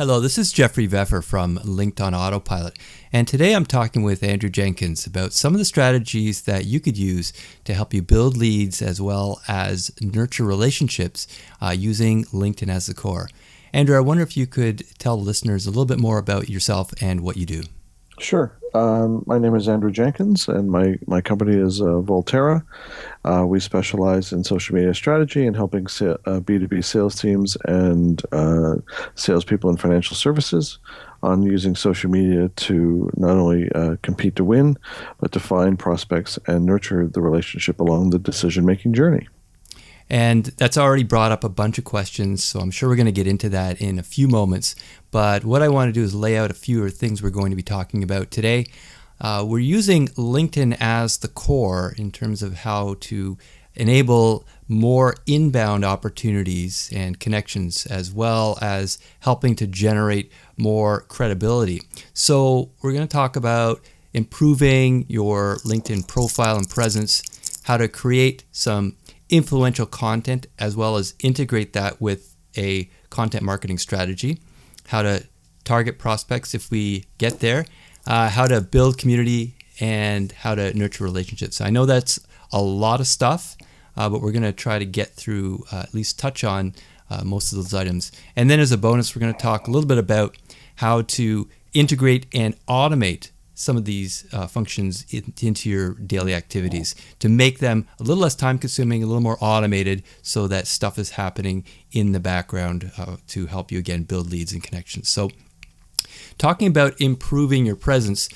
Hello, this is Jeffrey Veffer from Linked on Autopilot, and today I'm talking with Andrew Jenkins about some of the strategies that you could use to help you build leads as well as nurture relationships using LinkedIn as the core. Andrew, I wonder if you could tell listeners a little bit more about yourself and what you do. Sure. My name is Andrew Jenkins, and my company is Volterra. We specialize in social media strategy and helping B2B sales teams and salespeople in financial services on using social media to not only compete to win, but to find prospects and nurture the relationship along the decision-making journey. And that's already brought up a bunch of questions, so I'm sure we're going to get into that in a few moments. But what I want to do is lay out a few things we're going to be talking about today. We're using LinkedIn as the core in terms of how to enable more inbound opportunities and connections, as well as helping to generate more credibility. So we're going to talk about improving your LinkedIn profile and presence, how to create some influential content, as well as integrate that with a content marketing strategy, how to target prospects if we get there, how to build community, and how to nurture relationships. I know that's a lot of stuff, but we're going to try to get through, at least touch on most of those items. And then as a bonus, we're going to talk a little bit about how to integrate and automate some of these functions into your daily activities to make them a little less time consuming, a little more automated, so that stuff is happening in the background to help you again build leads and connections. So talking about improving your presence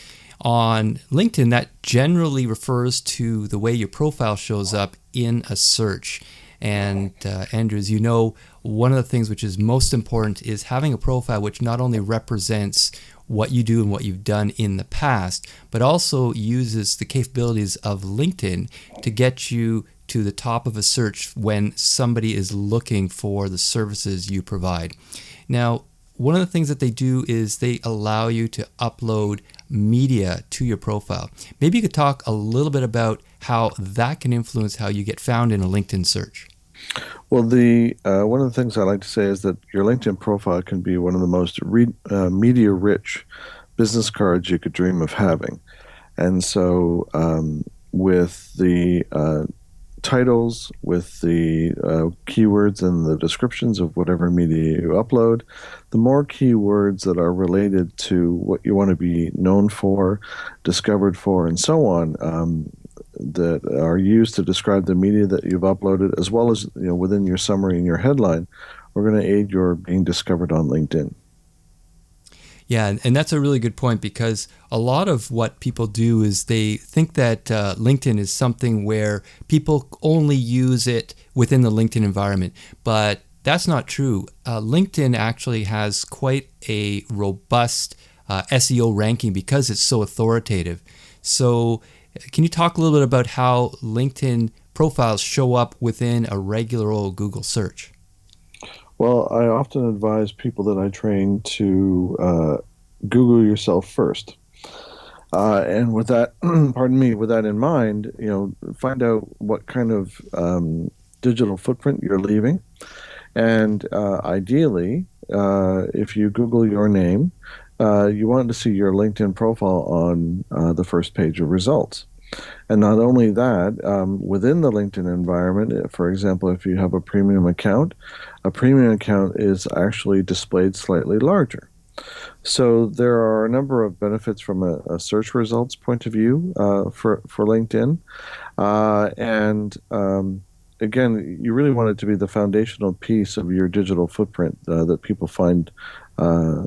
on LinkedIn, that generally refers to the way your profile shows up in a search. And Andrew, as you know, one of the things which is most important is having a profile which not only represents what you do and what you've done in the past, but also uses the capabilities of LinkedIn to get you to the top of a search when somebody is looking for the services you provide. Now, one of the things that they do is they allow you to upload media to your profile. Maybe you could talk a little bit about how that can influence how you get found in a LinkedIn search. Well, one of the things I like to say is that your LinkedIn profile can be one of the most media-rich business cards you could dream of having. And so with the titles, with the keywords and the descriptions of whatever media you upload, the more keywords that are related to what you want to be known for, discovered for, and so on, that are used to describe the media that you've uploaded, as well as within your summary and your headline, are going to aid your being discovered on LinkedIn. Yeah, and that's a really good point, because a lot of what people do is they think that LinkedIn is something where people only use it within the LinkedIn environment, but that's not true. LinkedIn actually has quite a robust SEO ranking because it's so authoritative. So can you talk a little bit about how LinkedIn profiles show up within a regular old Google search? Well, I often advise people that I train to Google yourself first. And with that, pardon me, with that in mind, find out what kind of digital footprint you're leaving. And ideally, if you Google your name, you want to see your LinkedIn profile on the first page of results. And not only that, within the LinkedIn environment, for example, if you have a premium account is actually displayed slightly larger. So there are a number of benefits from a search results point of view for LinkedIn. Again, you really want it to be the foundational piece of your digital footprint that people find how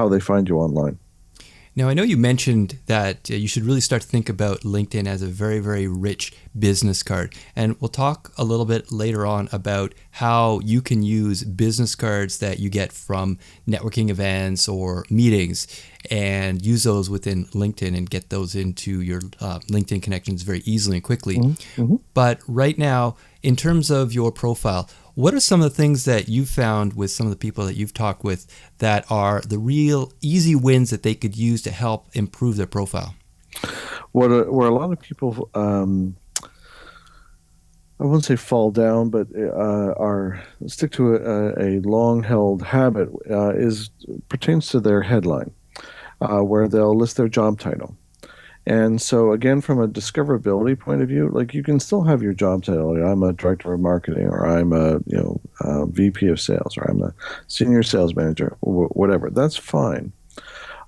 they find you online. Now, I know you mentioned that you should really start to think about LinkedIn as a very, very rich business card. And we'll talk a little bit later on about how you can use business cards that you get from networking events or meetings and use those within LinkedIn and get those into your LinkedIn connections very easily and quickly. Mm-hmm. But right now, in terms of your profile, what are some of the things that you've found with some of the people that you've talked with that are the real easy wins that they could use to help improve their profile? Where a lot of people I wouldn't say fall down, but are stick to a long-held habit is pertains to their headline, where they'll list their job title. And so again, from a discoverability point of view, like you can still have your job title. Like, I'm a director of marketing, or I'm a VP of sales, or I'm a senior sales manager, or whatever. That's fine.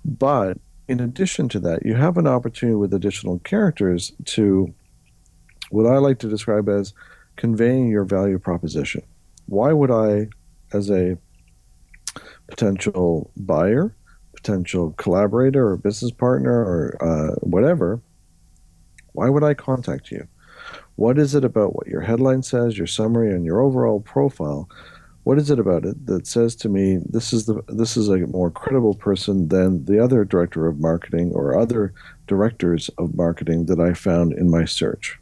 But in addition to that, you have an opportunity with additional characters to what I like to describe as conveying your value proposition. Why would I, as a potential buyer, potential collaborator or business partner or whatever, why would I contact you? What is it about what your headline says, your summary, and your overall profile? What is it about it that says to me this is a more credible person than the other director of marketing or other directors of marketing that I found in my search?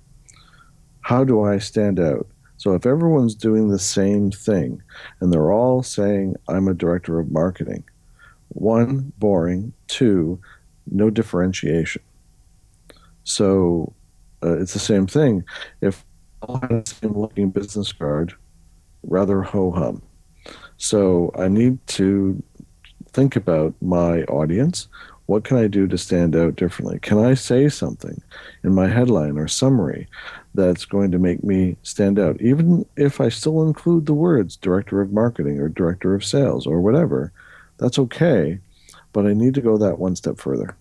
How do I stand out? So if everyone's doing the same thing and they're all saying I'm a director of marketing, one, boring, two, no differentiation. So it's the same thing. If all had the same looking business card, rather ho hum. So I need to think about my audience. What can I do to stand out differently? Can I say something in my headline or summary that's going to make me stand out? Even if I still include the words director of marketing or director of sales or whatever, that's okay. But I need to go that one step further.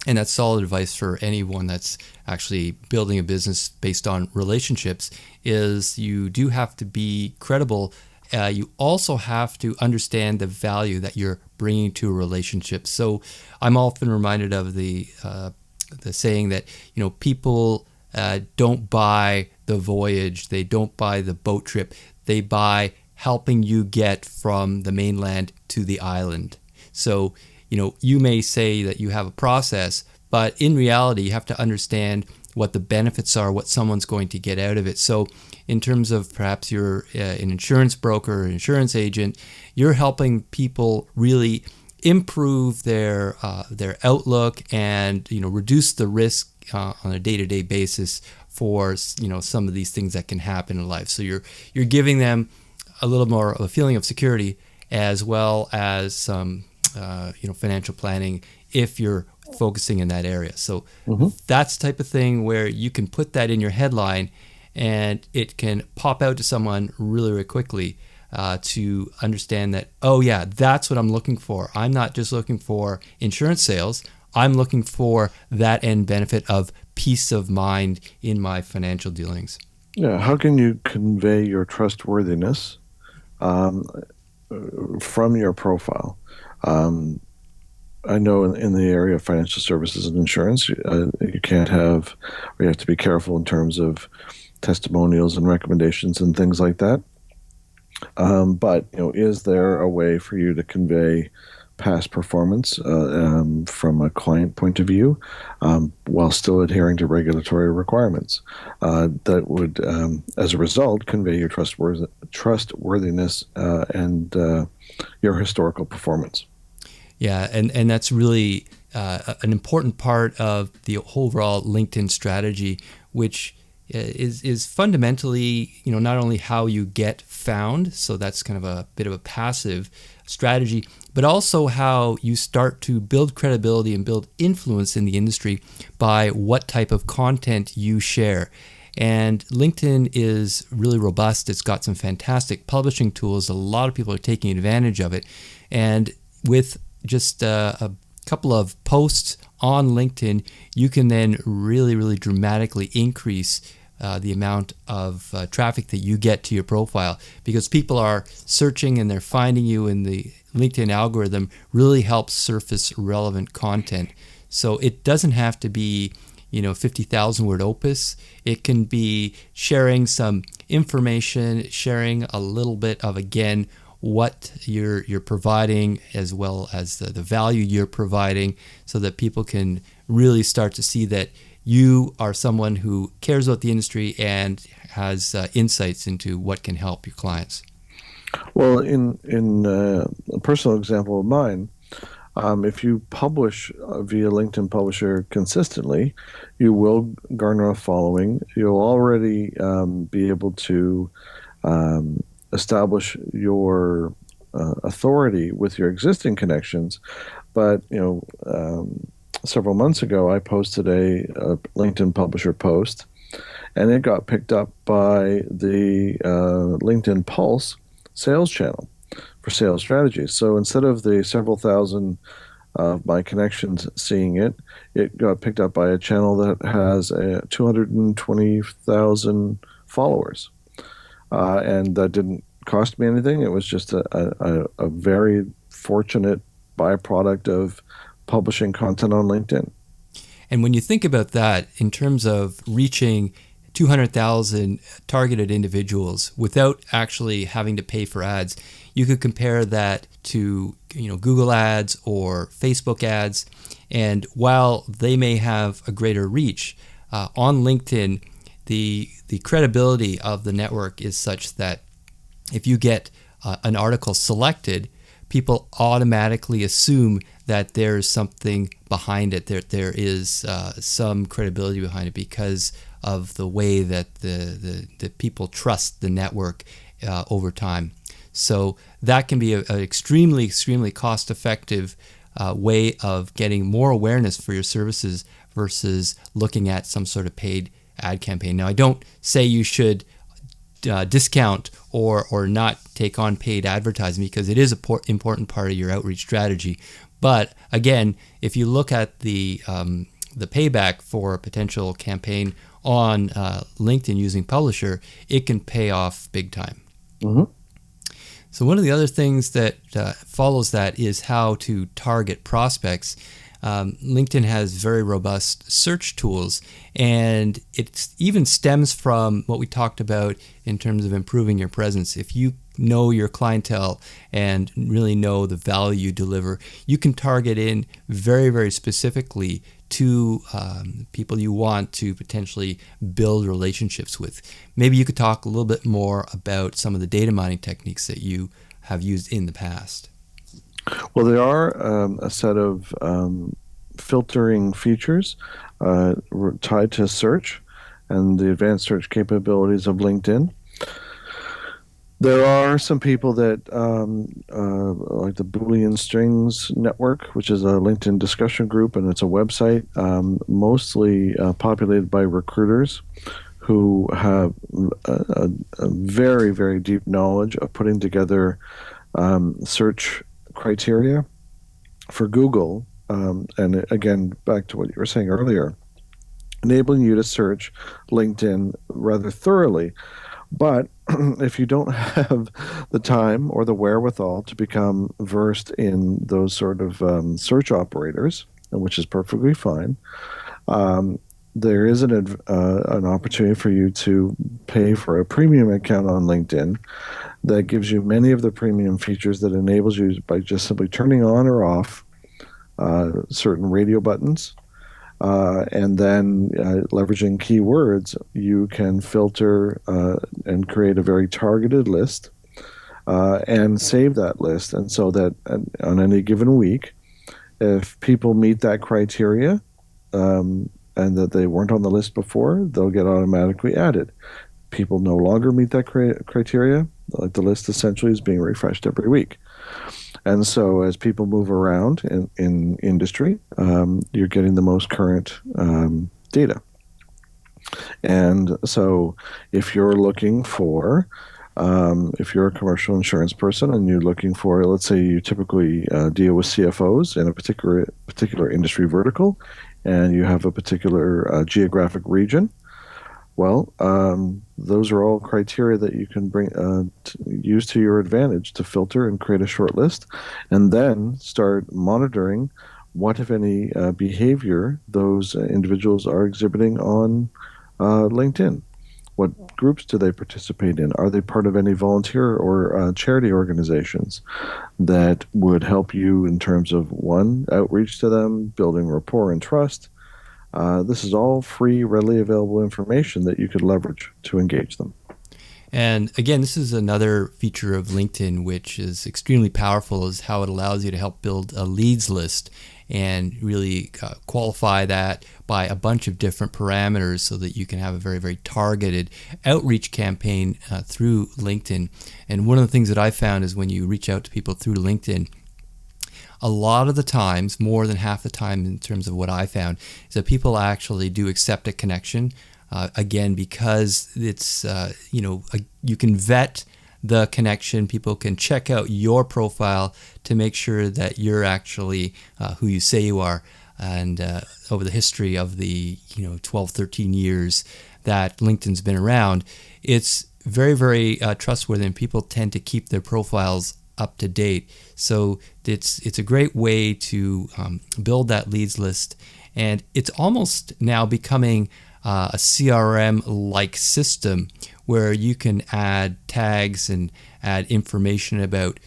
And that's solid advice for anyone that's actually building a business based on relationships is you do have to be credible. You also have to understand the value that you're bringing to a relationship. So I'm often reminded of the saying that, people don't buy the voyage, they don't buy the boat trip, they buy helping you get from the mainland to the island. So, you may say that you have a process, but in reality, you have to understand what the benefits are, what someone's going to get out of it. So in terms of perhaps you're an insurance broker or insurance agent, you're helping people really improve their outlook and reduce the risk on a day-to-day basis for some of these things that can happen in life. So you're giving them a little more of a feeling of security, as well as some financial planning if you're focusing in that area. So that's the type of thing where you can put that in your headline and it can pop out to someone really, really quickly to understand that, oh yeah, that's what I'm looking for. I'm not just looking for insurance sales. I'm looking for that end benefit of peace of mind in my financial dealings. Yeah, how can you convey your trustworthiness um, from your profile? Um, I know in the area of financial services and insurance, you can't have, or you have to be careful in terms of testimonials and recommendations and things like that. But is there a way for you to convey past performance from a client point of view, while still adhering to regulatory requirements that would, as a result, convey your trustworthiness and your historical performance? Yeah, and that's really an important part of the overall LinkedIn strategy, which is fundamentally, not only how you get found, so that's kind of a bit of a passive strategy, but also how you start to build credibility and build influence in the industry by what type of content you share. And LinkedIn is really robust. It's got some fantastic publishing tools. A lot of people are taking advantage of it. And with just a couple of posts on LinkedIn, you can then really, really dramatically increase the amount of traffic that you get to your profile, because people are searching and they're finding you, and the LinkedIn algorithm really helps surface relevant content. So it doesn't have to be 50,000 word opus. It can be sharing some information, sharing a little bit of, again, what you're providing, as well as the value you're providing, so that people can really start to see that you are someone who cares about the industry and has insights into what can help your clients. Well, in a personal example of mine, If you publish via LinkedIn Publisher consistently, you will garner a following. You'll already be able to um, establish your authority with your existing connections. But several months ago, I posted a LinkedIn Publisher post, and it got picked up by the LinkedIn Pulse sales channel for sales strategies. So instead of the several thousand of my connections seeing it, it got picked up by a channel that has 220,000 followers. And that didn't cost me anything. It was just a very fortunate byproduct of publishing content on LinkedIn. And when you think about that in terms of reaching 200,000 targeted individuals without actually having to pay for ads, you could compare that to Google ads or Facebook ads. And while they may have a greater reach, on LinkedIn, the credibility of the network is such that if you get an article selected, people automatically assume that there's something behind it. There is some credibility behind it because of the way that the people trust the network over time. So that can be an extremely, extremely cost-effective way of getting more awareness for your services versus looking at some sort of paid ad campaign. Now, I don't say you should discount or not take on paid advertising because it is an important part of your outreach strategy. But again, if you look at the payback for a potential campaign on LinkedIn using Publisher, it can pay off big time. Mm-hmm. So one of the other things that follows that is how to target prospects. LinkedIn has very robust search tools, and it even stems from what we talked about in terms of improving your presence. If you know your clientele and really know the value you deliver, you can target in very, very specifically to people you want to potentially build relationships with. Maybe you could talk a little bit more about some of the data mining techniques that you have used in the past. Well, there are a set of filtering features tied to search and the advanced search capabilities of LinkedIn. There are some people that like the Boolean Strings Network, which is a LinkedIn discussion group, and it's a website mostly populated by recruiters who have a very, very deep knowledge of putting together search criteria for Google. And again, back to what you were saying earlier, enabling you to search LinkedIn rather thoroughly. But if you don't have the time or the wherewithal to become versed in those sort of search operators, which is perfectly fine, there is an opportunity for you to pay for a premium account on LinkedIn that gives you many of the premium features that enables you by just simply turning on or off certain radio buttons. And then leveraging keywords, you can filter and create a very targeted list and save that list. And so that on any given week, if people meet that criteria and that they weren't on the list before, they'll get automatically added. People no longer meet that criteria, like the list essentially is being refreshed every week. And so as people move around in industry, you're getting the most current data. And so if you're looking for, if you're a commercial insurance person and you're looking for, let's say you typically deal with CFOs in a particular industry vertical, and you have a particular geographic region, well, those are all criteria that you can use to your advantage to filter and create a short list, and then start monitoring what, if any, behavior those individuals are exhibiting on LinkedIn. What groups do they participate in? Are they part of any volunteer or charity organizations that would help you in terms of, one, outreach to them, building rapport and trust? This is all free, readily available information that you could leverage to engage them. And again, this is another feature of LinkedIn, which is extremely powerful, is how it allows you to help build a leads list and really qualify that by a bunch of different parameters so that you can have a very, very targeted outreach campaign through LinkedIn. And one of the things that I found is when you reach out to people through LinkedIn, a lot of the times, more than half the time in terms of what I found, is that people actually do accept a connection. Again, because it's, you can vet the connection. People can check out your profile to make sure that you're actually who you say you are. And over the history of the 12, 13 years that LinkedIn's been around, it's very, very trustworthy, and people tend to keep their profiles up to date. So it's a great way to build that leads list, and it's almost now becoming a CRM-like system where you can add tags and add information about,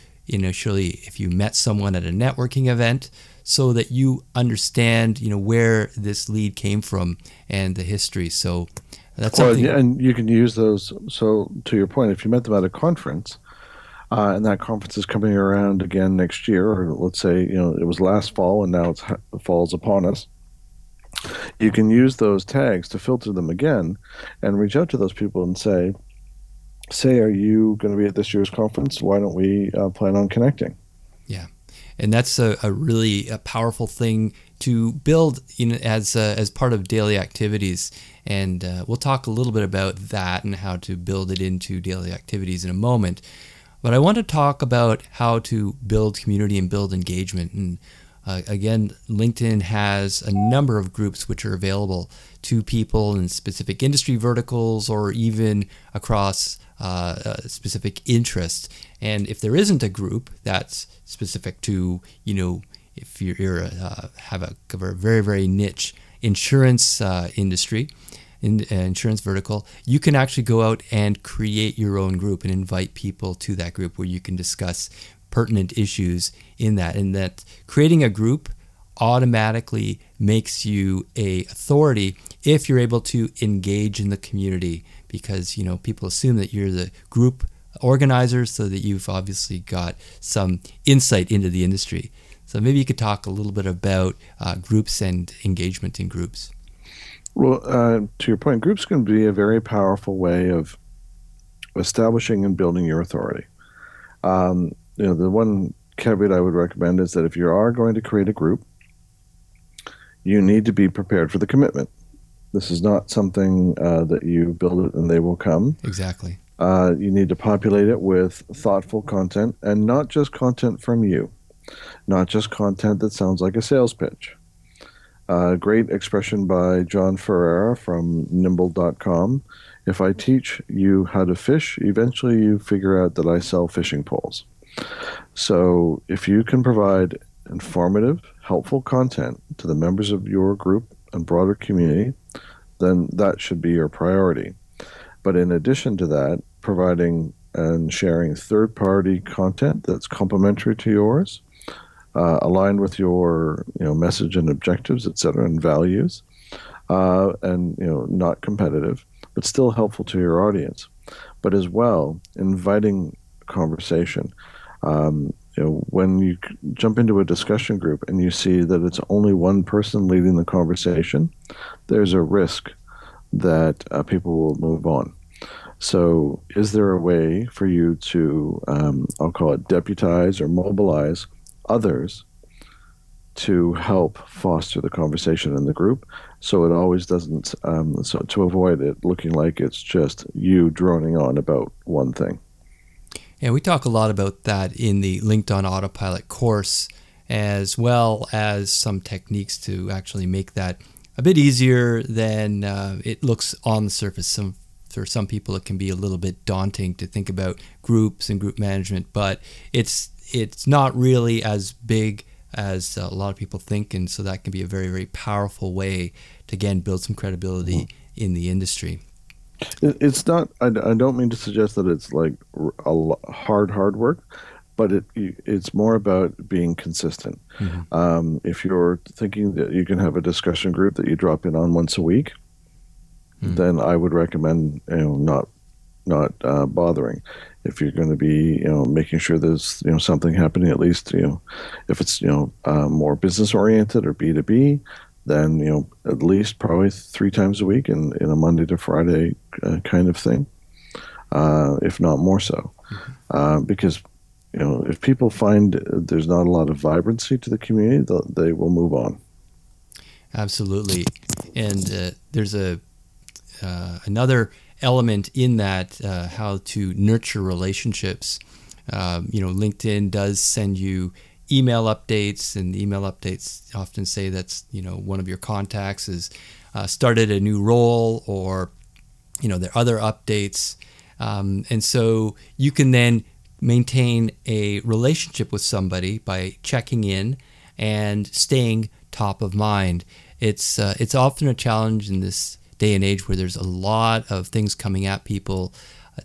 surely if you met someone at a networking event, so that you understand, where this lead came from and the history. So that's something. Yeah, and you can use those. So to your point, if you met them at a conference, and that conference is coming around again next year, or let's say, it was last fall and now fall's upon us. You can use those tags to filter them again and reach out to those people and say, are you going to be at this year's conference? Why don't we plan on connecting? Yeah. And that's a really powerful thing to build as part of daily activities. And we'll talk a little bit about that and how to build it into daily activities in a moment. But I want to talk about how to build community and build engagement. And again, LinkedIn has a number of groups which are available to people in specific industry verticals or even across specific interests. And if there isn't a group that's specific to, if you're have a very, very niche insurance industry, insurance vertical, you can actually go out and create your own group and invite people to that group where you can discuss pertinent issues in that. And that creating a group automatically makes you a authority if you're able to engage in the community, because people assume that you're the group organizer, so that you've obviously got some insight into the industry. So maybe you could talk a little bit about groups and engagement in groups. Well, to your point, groups can be a very powerful way of establishing and building your authority. The one caveat I would recommend is that if you are going to create a group, you need to be prepared for the commitment. This is not something that you build it and they will come. Exactly. You need to populate it with thoughtful content, and not just content from you, not just content that sounds like a sales pitch. Great expression by John Ferreira from nimble.com. If I teach you how to fish, eventually you figure out that I sell fishing poles. So if you can provide informative, helpful content to the members of your group and broader community, then that should be your priority. But in addition to that, providing and sharing third-party content that's complementary to yours, aligned with your message and objectives, et cetera, and values, and not competitive, but still helpful to your audience. But as well, inviting conversation. When you jump into a discussion group and you see that it's only one person leading the conversation, there's a risk that people will move on. So is there a way for you to, I'll call it deputize or mobilize others to help foster the conversation in the group, so it always doesn't, so to avoid it looking like it's just you droning on about one thing? Yeah, we talk a lot about that in the Linked on Autopilot course, as well as some techniques to actually make that a bit easier than it looks on the surface. For some people, it can be a little bit daunting to think about groups and group management, but it's not really as big as a lot of people think, and so that can be a very, very powerful way to, again, build some credibility in the industry. It's not, I don't mean to suggest that it's like hard work, but it's more about being consistent. Mm-hmm. If you're thinking that you can have a discussion group that you drop in on once a week, then I would recommend not not bothering. If you're going to be, making sure there's, something happening, at least, if it's, more business oriented or B2B, then, at least probably 3 times a week in a Monday to Friday kind of thing, if not more so. Mhm. Because, if people find there's not a lot of vibrancy to the community, they will move on. Absolutely. And there's a another element in that, how to nurture relationships. LinkedIn does send you email updates, and email updates often say that's one of your contacts has started a new role, or there are other updates, and so you can then maintain a relationship with somebody by checking in and staying top of mind. It's often a challenge in this day and age where there's a lot of things coming at people,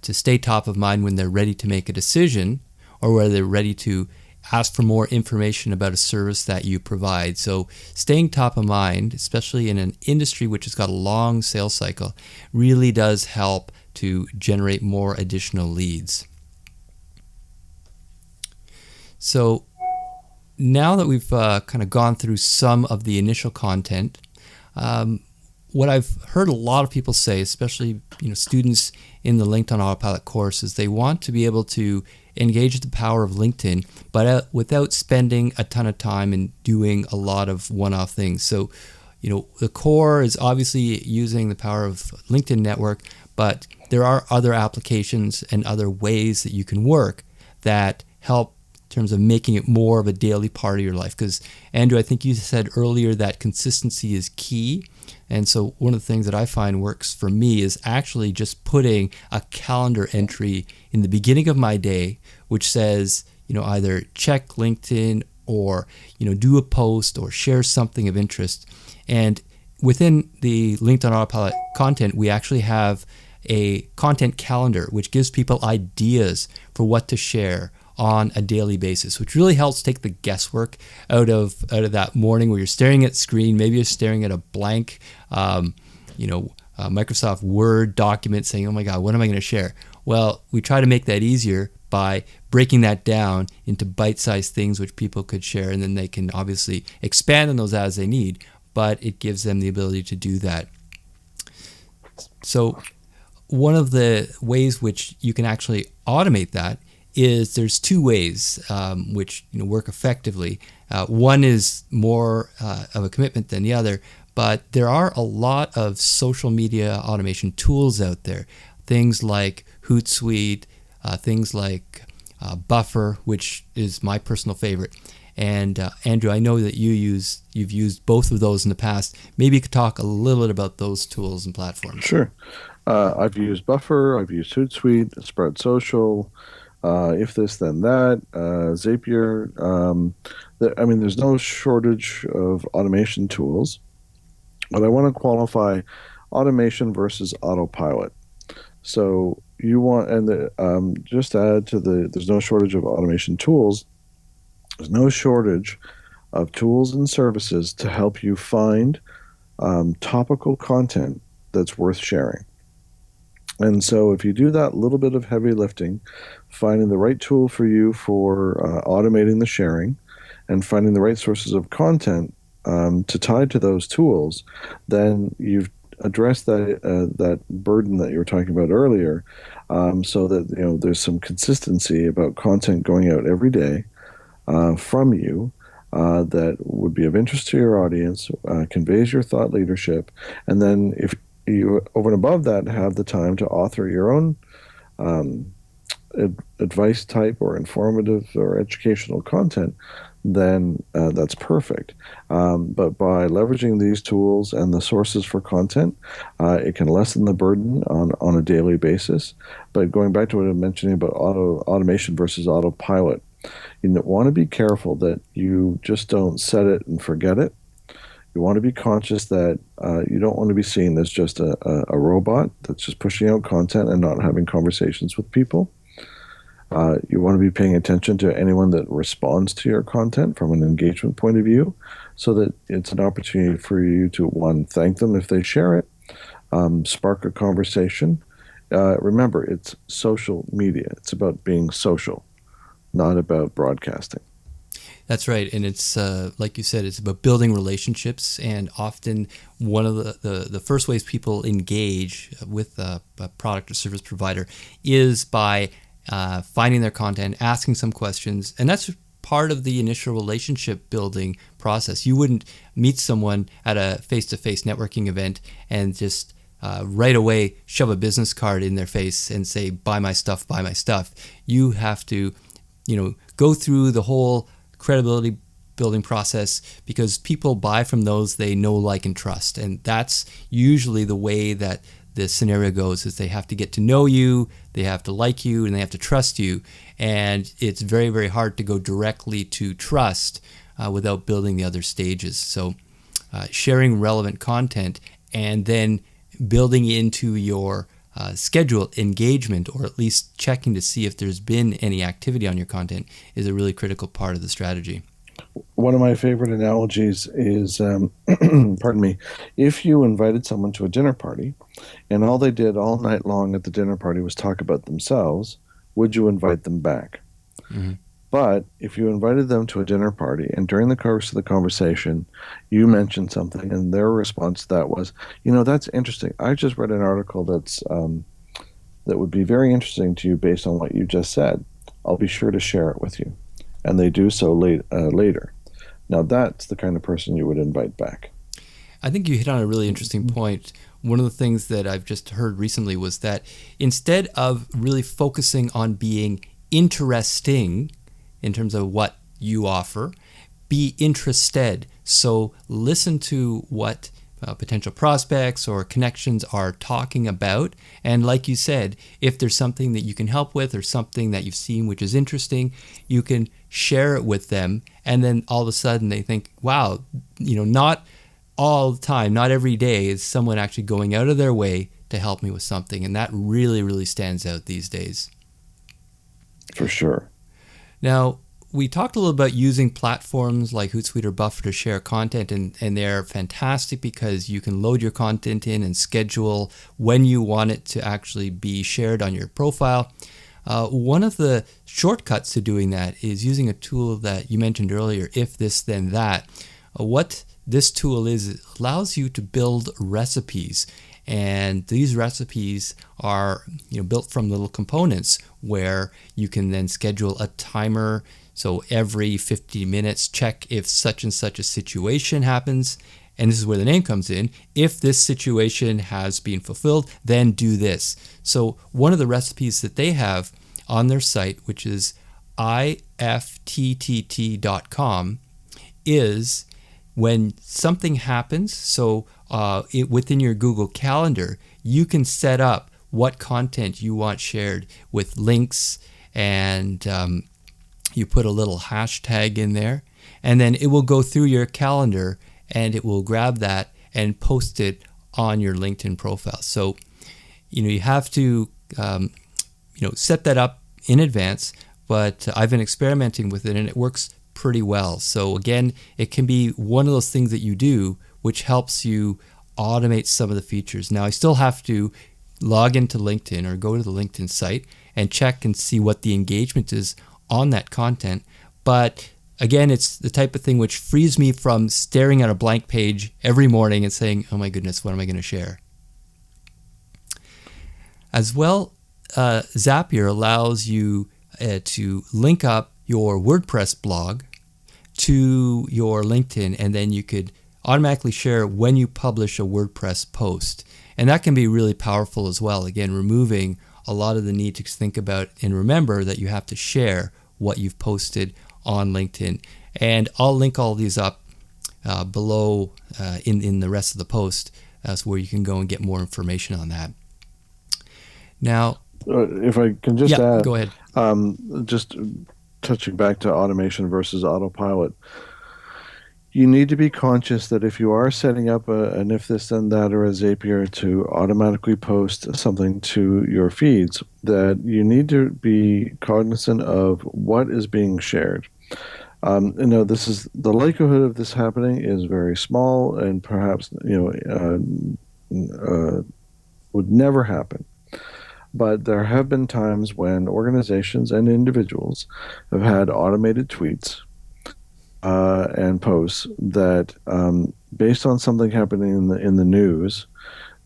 to stay top of mind when they're ready to make a decision, or where they're ready to ask for more information about a service that you provide. So staying top of mind, especially in an industry which has got a long sales cycle, really does help to generate more additional leads. So now that we've kind of gone through some of the initial content, what I've heard a lot of people say, especially students in the LinkedIn Autopilot course, is they want to be able to engage the power of LinkedIn, but without spending a ton of time and doing a lot of one-off things. So, the core is obviously using the power of LinkedIn network, but there are other applications and other ways that you can work that help in terms of making it more of a daily part of your life. Because, Andrew, I think you said earlier that consistency is key. And so one of the things that I find works for me is actually just putting a calendar entry in the beginning of my day, which says, either check LinkedIn, or, do a post or share something of interest. And within the LinkedIn Autopilot content, we actually have a content calendar, which gives people ideas for what to share on a daily basis, which really helps take the guesswork out of that morning where you're staring at the screen. Maybe you're staring at a blank, Microsoft Word document, saying, "Oh my God, what am I going to share?" Well, we try to make that easier by breaking that down into bite-sized things which people could share, and then they can obviously expand on those as they need. But it gives them the ability to do that. So one of the ways which you can actually automate that is there's two ways which work effectively. One is more of a commitment than the other, but there are a lot of social media automation tools out there. Things like Hootsuite, things like Buffer, which is my personal favorite. And Andrew, I know that you've used both of those in the past. Maybe you could talk a little bit about those tools and platforms. Sure. I've used Buffer, I've used Hootsuite, Spread Social, if this then that, Zapier. There's no shortage of automation tools, but I want to qualify automation versus autopilot. So you want, and just add to there's no shortage of automation tools. There's no shortage of tools and services to help you find topical content that's worth sharing. And so if you do that little bit of heavy lifting, finding the right tool for you for automating the sharing, and finding the right sources of content to tie to those tools, then you've addressed that burden that you were talking about earlier, so that there's some consistency about content going out every day from you, that would be of interest to your audience, conveys your thought leadership, and then if you, over and above that, have the time to author your own um, advice type or informative or educational content, then that's perfect. But by leveraging these tools and the sources for content, it can lessen the burden on a daily basis. But going back to what I'm mentioning about automation versus autopilot, you want to be careful that you just don't set it and forget it. You want to be conscious that you don't want to be seen as just a robot that's just pushing out content and not having conversations with people. You want to be paying attention to anyone that responds to your content from an engagement point of view, so that it's an opportunity for you to, one, thank them if they share it, spark a conversation, Remember, it's social media. It's about being social, not about broadcasting. That's right. And it's, like you said, it's about building relationships. And often one of the first ways people engage with a product or service provider is by finding their content, asking some questions. And that's part of the initial relationship building process. You wouldn't meet someone at a face-to-face networking event and just right away shove a business card in their face and say, buy my stuff, buy my stuff. You have to, go through the whole credibility building process, because people buy from those they know, like, and trust. And that's usually the way that the scenario goes, is they have to get to know you, they have to like you, and they have to trust you. And it's very, very hard to go directly to trust without building the other stages. So sharing relevant content and then building into your schedule engagement, or at least checking to see if there's been any activity on your content, is a really critical part of the strategy. One of my favorite analogies is, pardon me, if you invited someone to a dinner party and all they did all night long at the dinner party was talk about themselves, would you invite them back? Mm-hmm. But if you invited them to a dinner party and during the course of the conversation, you mentioned something and their response to that was, that's interesting. I just read an article that would be very interesting to you based on what you just said. I'll be sure to share it with you. And they do so later. Now, that's the kind of person you would invite back. I think you hit on a really interesting point. One of the things that I've just heard recently was that instead of really focusing on being interesting in terms of what you offer, be interested. So listen to what potential prospects or connections are talking about. And like you said, if there's something that you can help with or something that you've seen which is interesting, you can share it with them. And then all of a sudden they think, wow, not all the time, not every day is someone actually going out of their way to help me with something. And that really, really stands out these days. For sure. Now, we talked a little about using platforms like Hootsuite or Buffer to share content, and they're fantastic because you can load your content in and schedule when you want it to actually be shared on your profile. One of the shortcuts to doing that is using a tool that you mentioned earlier, If This Then That. What this tool is, it allows you to build recipes. And these recipes are built from little components where you can then schedule a timer. So every 50 minutes, check if such and such a situation happens. And this is where the name comes in. If this situation has been fulfilled, then do this. So one of the recipes that they have on their site, which is ifttt.com, is when something happens, so within your Google Calendar, you can set up what content you want shared with links, and you put a little hashtag in there, and then it will go through your calendar and it will grab that and post it on your LinkedIn profile. So, you have to, set that up in advance, but I've been experimenting with it and it works pretty well. So again, it can be one of those things that you do which helps you automate some of the features. Now, I still have to log into LinkedIn or go to the LinkedIn site and check and see what the engagement is on that content. But again, it's the type of thing which frees me from staring at a blank page every morning and saying, oh my goodness, what am I going to share? As well, Zapier allows you to link up your WordPress blog to your LinkedIn, and then you could automatically share when you publish a WordPress post. And that can be really powerful as well. Again, removing a lot of the need to think about and remember that you have to share what you've posted on LinkedIn. And I'll link all these up below in the rest of the post as where you can go and get more information on that. Now, if I can just add, go ahead. Just touching back to automation versus autopilot, you need to be conscious that if you are setting up an if this then that or a Zapier to automatically post something to your feeds, that you need to be cognizant of what is being shared. This is the likelihood of this happening is very small, and perhaps would never happen. But there have been times when organizations and individuals have had automated tweets and posts that, based on something happening in the news,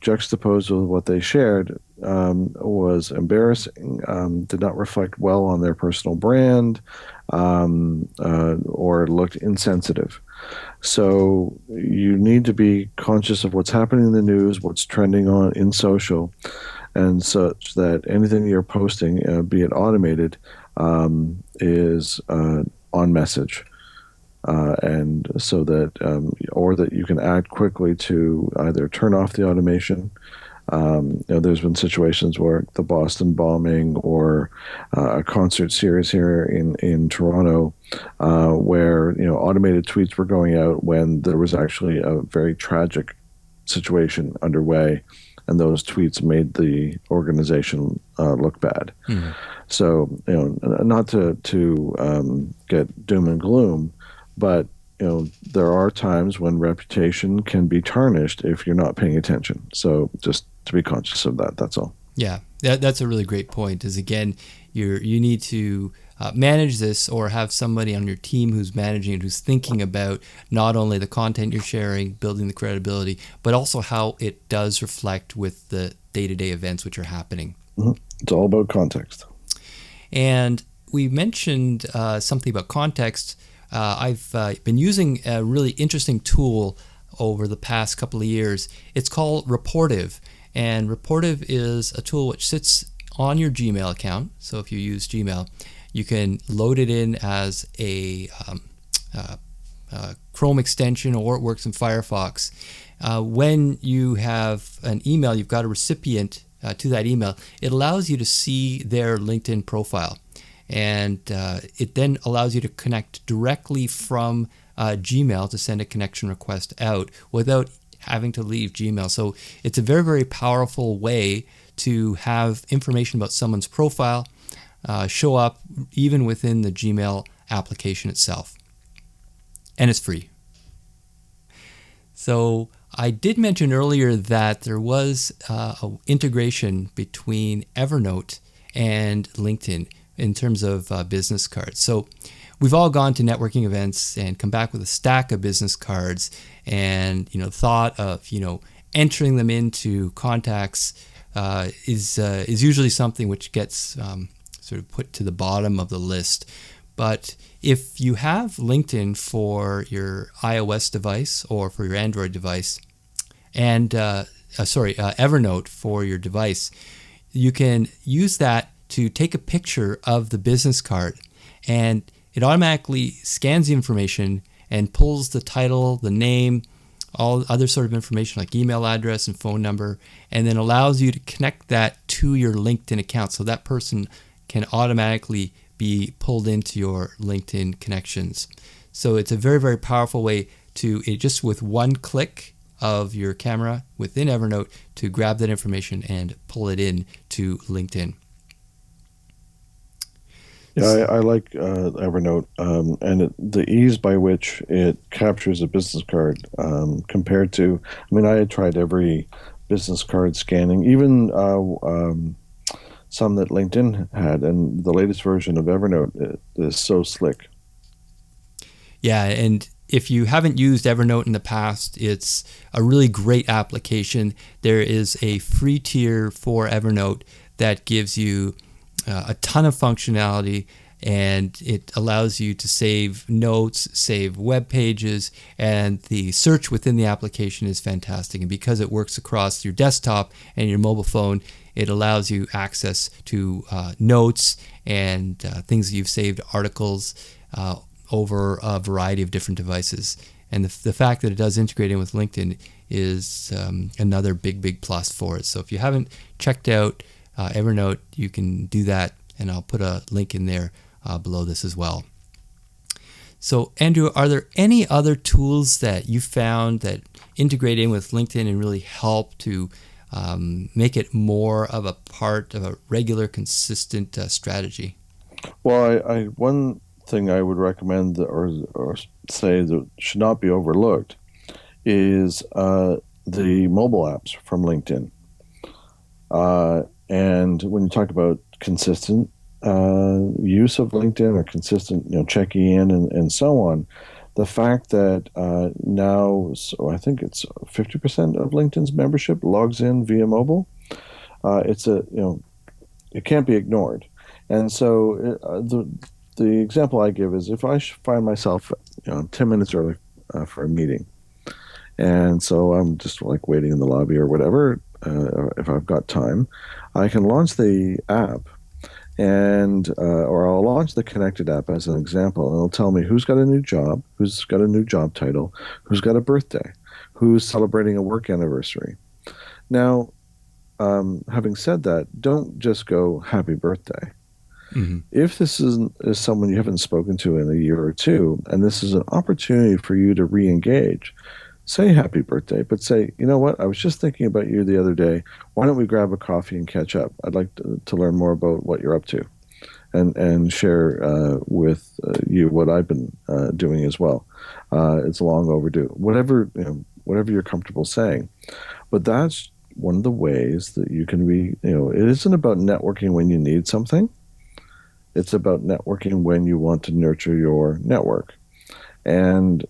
juxtaposed with what they shared, was embarrassing, did not reflect well on their personal brand, or looked insensitive. So you need to be conscious of what's happening in the news, what's trending on in social, and such that anything you're posting, be it automated, is on message. And so that, or that you can act quickly to either turn off the automation. There's been situations where the Boston bombing or a concert series here in Toronto, where automated tweets were going out when there was actually a very tragic situation underway, and those tweets made the organization look bad. Hmm. So not to get doom and gloom, but there are times when reputation can be tarnished if you're not paying attention. So just to be conscious of that. That's all. Yeah, that's a really great point. Is again, you need to manage this, or have somebody on your team who's managing it, who's thinking about not only the content you're sharing, building the credibility, but also how it does reflect with the day-to-day events which are happening. Mm-hmm. It's all about context. And we mentioned something about context. I've been using a really interesting tool over the past couple of years. It's called Reportive. And Reportive is a tool which sits on your Gmail account. So if you use Gmail, you can load it in as a Chrome extension, or it works in Firefox. When you have an email, you've got a recipient to that email, it allows you to see their LinkedIn profile. And it then allows you to connect directly from Gmail to send a connection request out without having to leave Gmail. So it's a very, very powerful way to have information about someone's profile show up even within the Gmail application itself. And it's free. So I did mention earlier that there was an integration between Evernote and LinkedIn in terms of business cards. So we've all gone to networking events and come back with a stack of business cards, and thought of entering them into contacts is usually something which gets sort of put to the bottom of the list. But if you have LinkedIn for your iOS device or for your Android device, and Evernote for your device, you can use that to take a picture of the business card, and it automatically scans the information and pulls the title, the name, all other sort of information like email address and phone number, and then allows you to connect that to your LinkedIn account, so that person can automatically be pulled into your LinkedIn connections. So it's a very, very powerful way to, just with one click of your camera within Evernote, to grab that information and pull it in to LinkedIn. Yeah, I like Evernote, and the ease by which it captures a business card, compared to, I mean, I had tried every business card scanning, even some that LinkedIn had, and the latest version of Evernote is so slick. Yeah, and if you haven't used Evernote in the past, it's a really great application. There is a free tier for Evernote that gives you a ton of functionality, and it allows you to save notes, save web pages, and the search within the application is fantastic. And because it works across your desktop and your mobile phone, it allows you access to notes and things you've saved, articles, over a variety of different devices. And the fact that it does integrate in with LinkedIn is another big, big plus for it. So if you haven't checked out Evernote, you can do that, and I'll put a link in there below this as well. So Andrew, are there any other tools that you found that integrate in with LinkedIn and really help to make it more of a part of a regular, consistent strategy? Well, I one thing I would recommend, or say that should not be overlooked, is the mobile apps from LinkedIn. And when you talk about consistent use of LinkedIn or consistent, checking in and so on, the fact that now, so I think it's 50% of LinkedIn's membership logs in via mobile. It's it can't be ignored. And so the example I give is if I find myself, 10 minutes early for a meeting, and so I'm just like waiting in the lobby or whatever. If I've got time, I can launch the app and or I'll launch the connected app as an example, and it'll tell me who's got a new job, who's got a new job title, who's got a birthday, who's celebrating a work anniversary. Now, having said that, don't just go happy birthday. Mm-hmm. If this is someone you haven't spoken to in a year or two, and this is an opportunity for you to re-engage, say happy birthday, but say, you know what, I was just thinking about you the other day. Why don't we grab a coffee and catch up? I'd like to learn more about what you're up to and share with you what I've been doing as well. It's long overdue. Whatever you're comfortable saying. But that's one of the ways that you can be, it isn't about networking when you need something. It's about networking when you want to nurture your network. And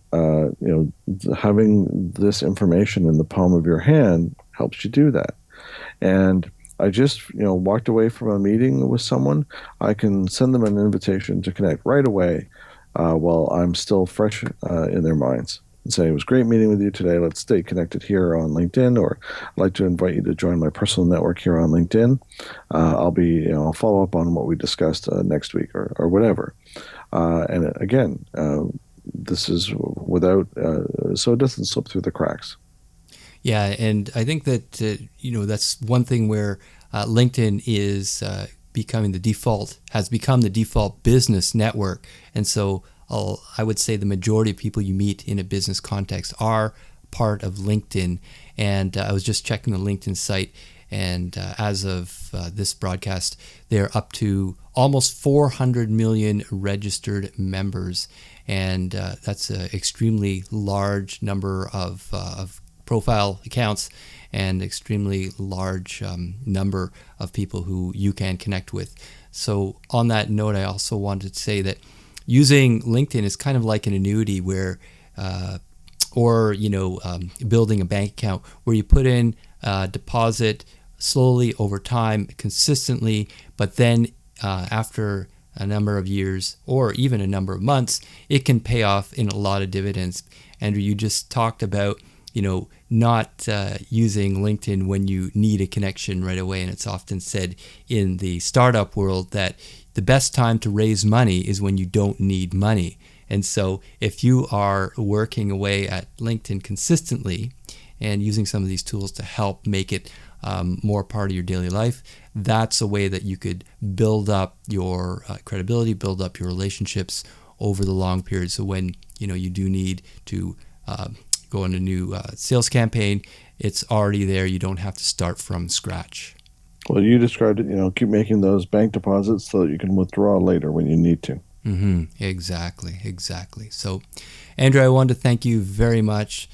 having this information in the palm of your hand helps you do that. And I just walked away from a meeting with someone. I can send them an invitation to connect right away while I'm still fresh in their minds, and say, it was great meeting with you today. Let's stay connected here on LinkedIn, or I'd like to invite you to join my personal network here on LinkedIn. I'll follow up on what we discussed next week or whatever. And again, this is without, so it doesn't slip through the cracks. Yeah, and I think that that's one thing where LinkedIn is has become the default business network, and so I would say the majority of people you meet in a business context are part of LinkedIn. And I was just checking the LinkedIn site, and as of this broadcast, they're up to almost 400 million registered members, and that's an extremely large number of profile accounts and extremely large number of people who you can connect with. So on that note, I also wanted to say that using LinkedIn is kind of like an annuity where, building a bank account where you put in deposit slowly over time, consistently, but then after a number of years or even a number of months, it can pay off in a lot of dividends. Andrew, you just talked about not using LinkedIn when you need a connection right away. And it's often said in the startup world that the best time to raise money is when you don't need money. And so if you are working away at LinkedIn consistently and using some of these tools to help make it more part of your daily life, that's a way that you could build up your credibility, build up your relationships over the long period. So when you do need to go on a new sales campaign, it's already there. You don't have to start from scratch. Well, you described it, keep making those bank deposits so that you can withdraw later when you need to. Mm-hmm. Exactly. So, Andrew, I wanted to thank you very much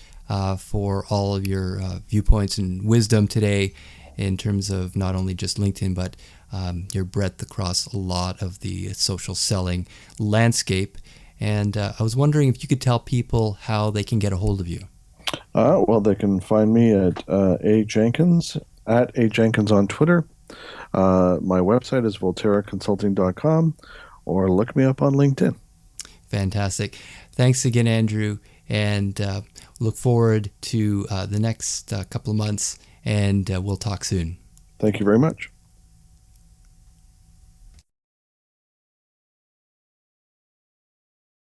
for all of your viewpoints and wisdom today in terms of not only just LinkedIn, but your breadth across a lot of the social selling landscape. And I was wondering if you could tell people how they can get a hold of you. Well, they can find me at @ajenkins on Twitter. My website is volterraconsulting.com, or look me up on LinkedIn. Fantastic. Thanks again, Andrew, and look forward to the next couple of months, and we'll talk soon. Thank you very much.